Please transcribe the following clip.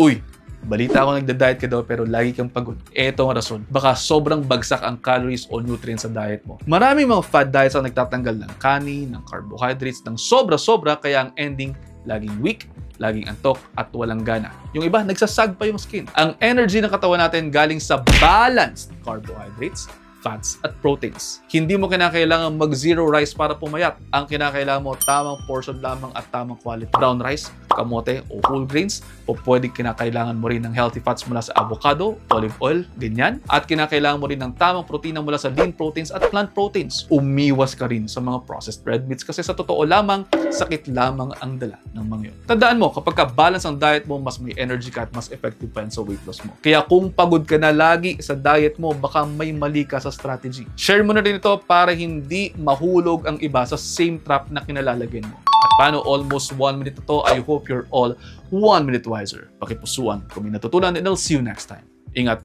Uy, balita ako nagda-diet ka daw pero lagi kang pagod. Eto ang rason. Baka sobrang bagsak ang calories o nutrients sa diet mo. Maraming mga fad diets ang nagtatanggal ng kanin, ng carbohydrates, ng sobra-sobra kaya ang ending laging weak, laging antok at walang gana. Yung iba, nagsasag pa yung skin. Ang energy ng katawan natin galing sa balanced carbohydrates, fats at proteins. Hindi mo kinakailangan mag-zero rice para pumayat. Ang kinakailangan mo, tamang portion lamang at tamang quality. Brown rice, kamote o whole grains, o pwedeng kinakailangan mo rin ng healthy fats mula sa avocado, olive oil, ganyan. At kinakailangan mo rin ng tamang protina mula sa lean proteins at plant proteins. Umiwas ka rin sa mga processed red meats kasi sa totoo lamang, sakit lamang ang dala ng mga yun. Tandaan mo, kapag ka-balance ang diet mo, mas may energy ka at mas effective pa yan sa weight loss mo. Kaya kung pagod ka na lagi sa diet mo, baka may mali ka sa strategy. Share mo na rin ito para hindi mahulog ang iba sa same trap na kinalalagyan mo. At paano almost 1 minute na to, I hope you're all 1 minute wiser. Pakipusuan kung may natutunan and I'll see you next time. Ingat!